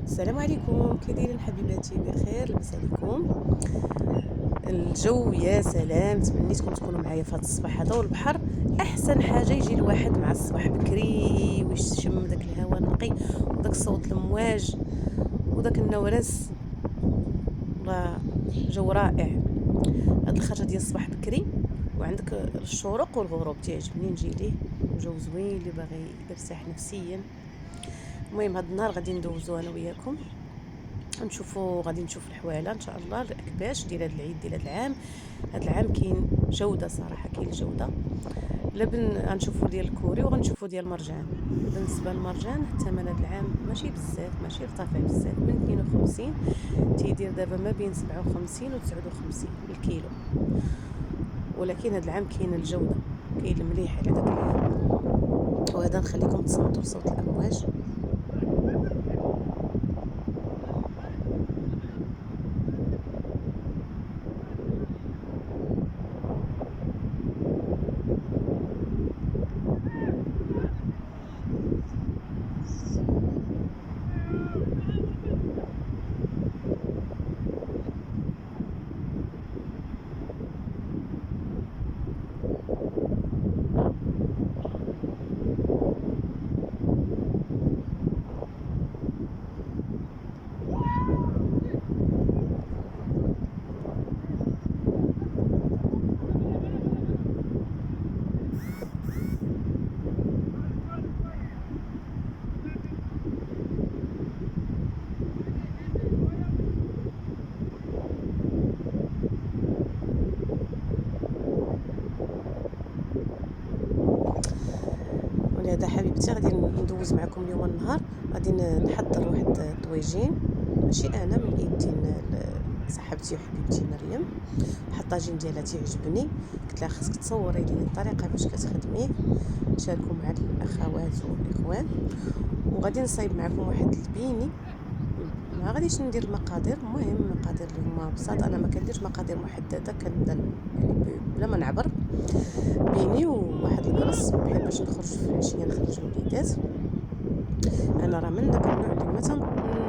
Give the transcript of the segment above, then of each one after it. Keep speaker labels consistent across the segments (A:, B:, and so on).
A: السلام عليكم، كي دايرين حبيباتي؟ بخير، لاباس عليكم؟ الجو يا سلام، تمنيتكم تكونوا معايا في هذا الصباح هذا. والبحر احسن حاجه يجي الواحد مع الصباح بكري ويشم داك الهواء النقي وداك صوت المواج وداك النورس. والله جو رائع هاد الخرجه ديال الصباح بكري، وعندك الشروق والغروب تيعجبني نجي ليه. جو زوين اللي باغي يرتاح نفسيا. المهم هاد النهار غادي ندوزو انا وياكم، غادي نشوف الحواله ان شاء الله، الاكباش ديال هذا العيد ديال هذا العام. هذا العام كاين جوده صراحه، كاين الجوده. غنشوفوا ديال الكوري وغنشوفوا ديال المرجان. بالنسبه للمرجان الثمن هذا العام ماشي بزاف، ماشي رتفع بزاف، من 52 تيدير دابا ما بين 57 و 59 الكيلو. ولكن هذا العام كاين الجوده، كاين المليح على داك العام. وهذا نخليكم تصنتوا لصوت الامواج. ولهذا حبيبتي غادي ندوز معكم اليوم النهار، غادي نحضر واحد الطويجين، ماشي انا، من ايدين صاحبتي وحبيبتي مريم. الطاجين ديالها تيعجبني، قلت لها خاصك تصوري لي الطريقه باش كتخدميه نشاركو مع الاخوات والاخوان. وغادي نصايب معكم واحد البيني، ما غاديش ندير المقادير. المهم المقادير اللي هما بساط، انا ما كنديرش مقادير محدده، كنبدا يعني بلا ما نعبر. بيني وواحد القرص بحال باش نخرج في العشيه نخرج الوليدات. انا راه من داك النوع اللي ما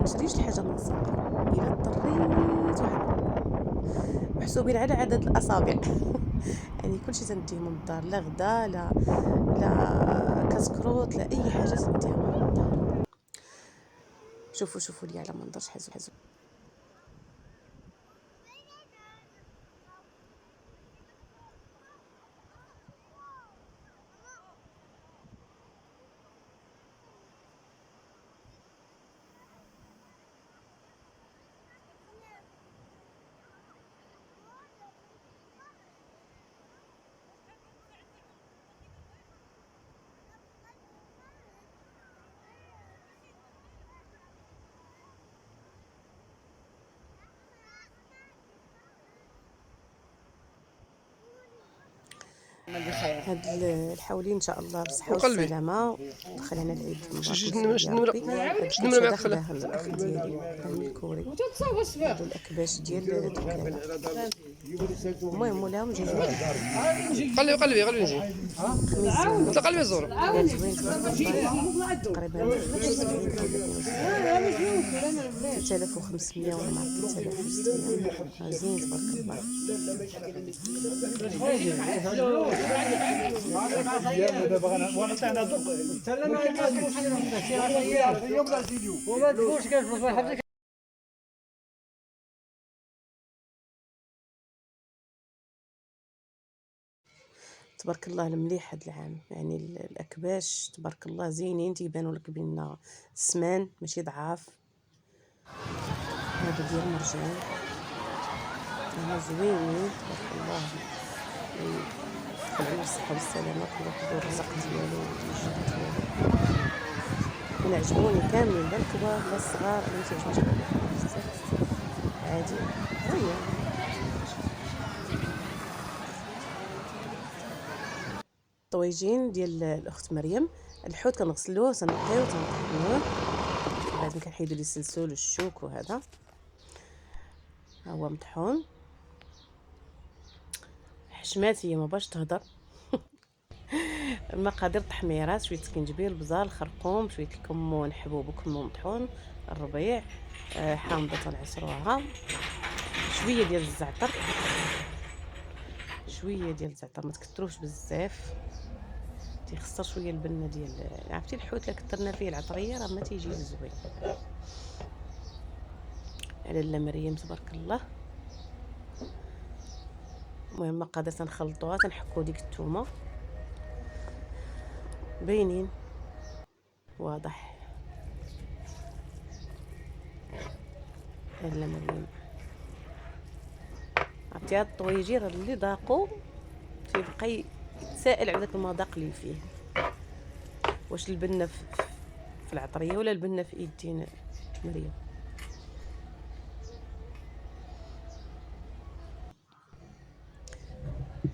A: تنشريش الحاجه من السوق الا اضطريت، محسوبين على عدد الاصابع. يعني كلشي تنديه من الدار، لا غدا لا كسكروت لا اي حاجه تنديها من الدار. شوفوا لي على منظر حزو حزو. هاد الحولين ان شاء الله بالصحه
B: وقلبي
A: والسلامه، دخل علينا العيد المبارك
B: شد
A: والسعيد يا ربي. هاد
B: شد
A: الكبشه
B: النمره
A: هذا
B: معك خلاها.
A: خداه الاخ ديالي من الكوري. هادو الاكباش ديال دكانه. المهم مولاهم جايين
B: قلبي نزيد
A: خميس زوين،
B: انت قلبي الزور.
A: حلال زوين تبارك الله. تقريبا 70 3500 ولا ما عرفت 3600. زين تبارك الله. تبارك الله المليح هاد العام، يعني الاكباش تبارك الله زينين، تيبانوا لك بان سمان ماشي ضعاف. هادو ديال المرجان هما زوينين تبارك الله. يدخل على الصحه والسلامه، كل واحد والرزق ديالو والجهد ديالو. انا عجبوني كاملين، لا الكبار لا الصغار، انا ما تيعجبنيش بزاف، عادي هيا. الطويجين ديال الاخت مريم، الحوت كنغسلوه تنقيوه تنطحنوه، بعد ما كنحيدو ليه السلسول والشوك وهذا. ها هو مطحون، حشمات هي ما باش تهضر. المقادير: التحميرات، شويه سكينجبير، البزار، الخرقوم، شويه الكمون حبوب وكمون مطحون، الربيع، حامضه تنعصروها، شويه ديال الزعتر، شويه ديال الزعتر ما تكثروش بزاف، تيخسر شويه البنه ديال عرفتي الحوت. الا كثرنا فيه العطريه راه ما تيجي زوين. على لا مريم تبارك الله. المهم مقادير تنخلطوها، تنحكو ديك الثومه باينين واضح. لا مريم عرفتي هاد الطويجير اللي ذاقوا تيبقى يتسائل على داك المذاق اللي فيه، واش البنه في العطريه ولا البنه في يدين مريم.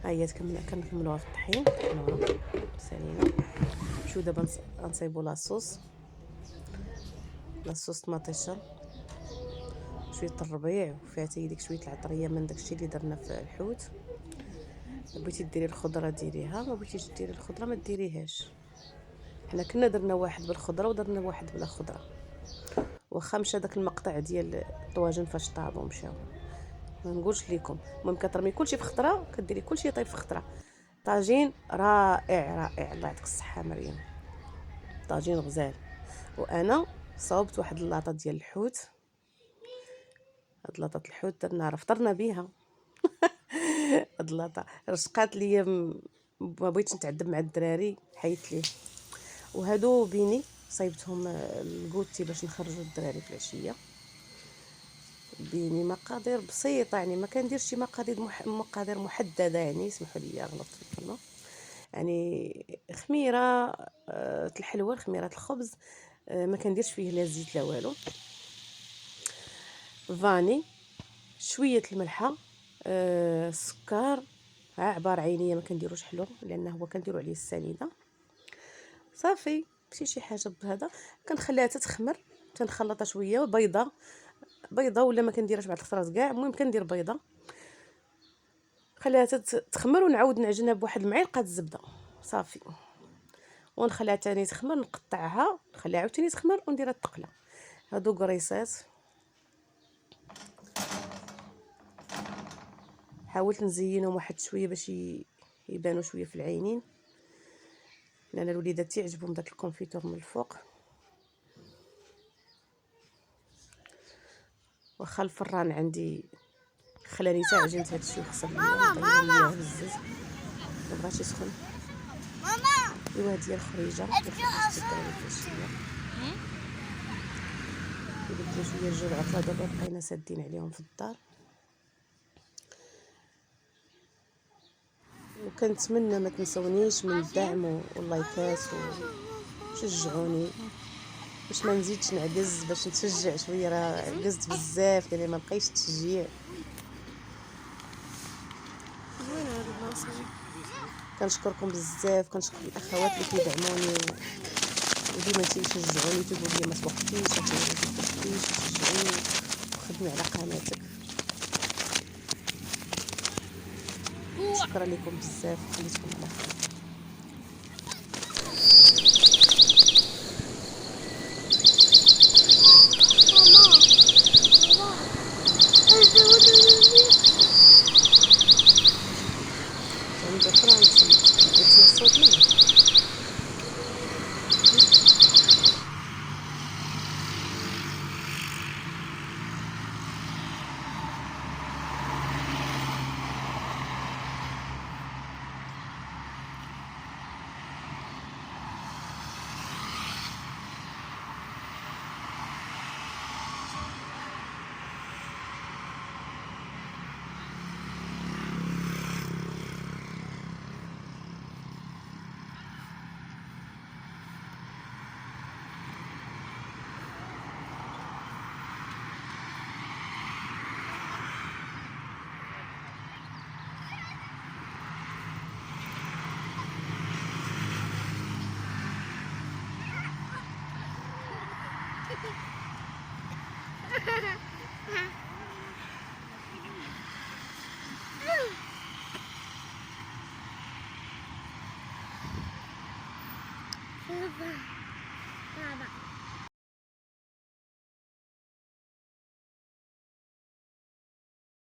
A: ها هي كنكملوها في الطحين، طحنوها سالينا. نمشيو دابا نصايبوا لاصوص طماطيشه، شويه الربيع وفيها حتى ديك شويه العطريه من داكشي اللي درنا في الحوت. بغيتي ديري الخضره ديريها، ما بغيتيش ديري الخضره ما ديريهاش. حنا كنا درنا واحد بالخضره ودرنا واحد بلا خضره، واخا مشى داك المقطع ديال الطواجن فاش طابوا مشاو ما نقولش لكم. المهم كترمي كلشي في خضره، كديري كلشي يطيب في خضره. طاجين رائع رائع، الله يعطيك الصحه مريم، طاجين غزال. وانا صاوبت واحد اللاطه ديال الحوت، هاد لاطه الحوت درنا فطرنا بها هاد اللاطه رشقات ليا ما بغيتش نتعذب مع الدراري حيت ليه. وهادو بيني صايبتهم الكوتي باش نخرجوا الدراري في العشيه. بيني مقادير بسيطه، يعني ما كنديرش شي مقادير محدده، يعني اسمحوا لي غلطت في الكلمه. يعني خميره الحلوى، خميره الخبز، ما كنديرش فيه لا زيت لا والو. فاني، شويه الملحه، السكر، عبار عينيه ما كنديروش حلو لانه هو كنديروا عليه السنيده. صافي ماشي شي حاجه بهذا. كنخليها تتخمر، تنخلطها شويه. بيضه ولا ما كنديرهاش بعض الخطرات كاع، المهم كندير بيضه، خليها تخمر ونعاود نعجنها بواحد المعلقه الزبده صافي، ونخليها تاني تخمر، نقطعها نخليها عاوتاني تخمر ونديرها التقله. هادو كريسات حاولت نزينهم واحد شويه باش يبانوا شويه في العينين، لان الوليدات تعجبهم داك الكونفيتور من الفوق. واخا الفران عندي خلاني حتى عجنت هادشي وخسر ليا، نطيبهم ليا بزز ما بغاش يسخن. ماما ايوا هادي هي الخريجه اللي خرجت الدراري في العشيه، بدلوا شويه الجو العطله. دابا بقينا سادين عليهم في الدار، وكنتمنى ما تنسونيش من الدعم واللايكات وشجعوني باش ما نزيدش نعجز، باش نتشجع شويه. راه عجزت بزاف يعني ما بقيتش التشجيع. كنشكركم بزاف، كنشكر الاخوات اللي كيدعموني وديما تيشجعوني، تيقولوا لي ما توقفيش تشجعيني وخدمي على قناتك. شكرا لكم بزاف، خليتكم على خير. عندي فرنسي بغيتي الصوت منه. Ha ha ha.